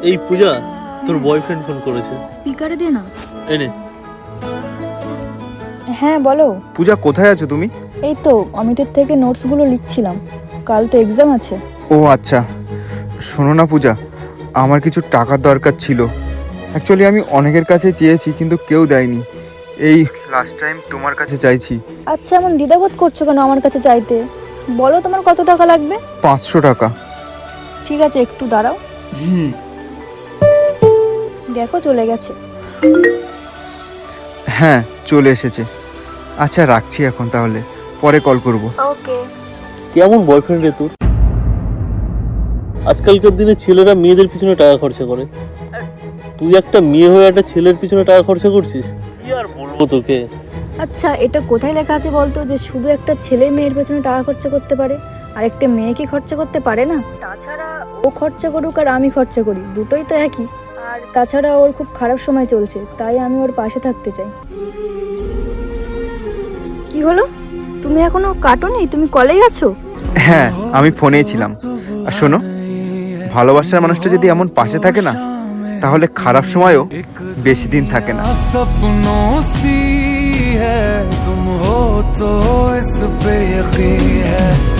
এই পূজা, তোর boyfriend phone করেছে। স্পিকারে দে না। এনে। হ্যাঁ বলো। পূজা, কোথায় আছো তুমি? এই তো অমিতের থেকে নোটসগুলো লিখছিলাম, কাল তো এক্সাম আছে। ও আচ্ছা, শোনো না পূজা, আমার কিছু টাকার দরকার ছিল। অ্যাকচুয়ালি আমি অনেকের কাছে চেয়েছি কিন্তু কেউ দেয়নি। এই লাস্ট টাইম তোমার কাছে চাইছি। আচ্ছা, এমন দ্বিধাবোধ করছো কেন আমার কাছে চাইতে? বলো তোমার কত টাকা লাগবে। 500 টাকা। ঠিক আছে, একটু দাঁড়াও। দেখো চলে গেছে। হ্যাঁ, চলে এসেছে। আচ্ছা রাখছি এখন, তাহলে পরে কল করব। ওকে। কেমন বয়ফ্রেন্ড রে তোর? আজকালকার দিনে ছেলেরা মেয়েদের পিছনে টাকা খরচা করে, তুই একটা মেয়ে হয়ে একটা ছেলের পিছনে টাকা খরচা করছিস। কি আর বলবো তোকে। আচ্ছা, এটা কোথায় লেখা আছে বলতো যে শুধু একটা ছেলে মেয়ের পেছনে টাকা খরচা করতে পারে, আর একটা মেয়ে কি খরচা করতে পারে না? তাছাড়া ও খরচা করুক আর আমি খরচা করি, দুটোই তো একই। আর তাছাড়া ওর খুব খারাপ সময় চলছে, তাই আমি ওর পাশে থাকতে চাই। কি হলো, তুমি এখনো কাটোনি? তুমি কলেই আছো? হ্যাঁ, আমি ফোনেই ছিলাম। আর শোনো, ভালোবাসার মানুষটা যদি এমন পাশে থাকে না, তাহলে খারাপ সময়ও বেশি দিন থাকে না। सपनों सी है तुम हो तो इस पे यकीन है।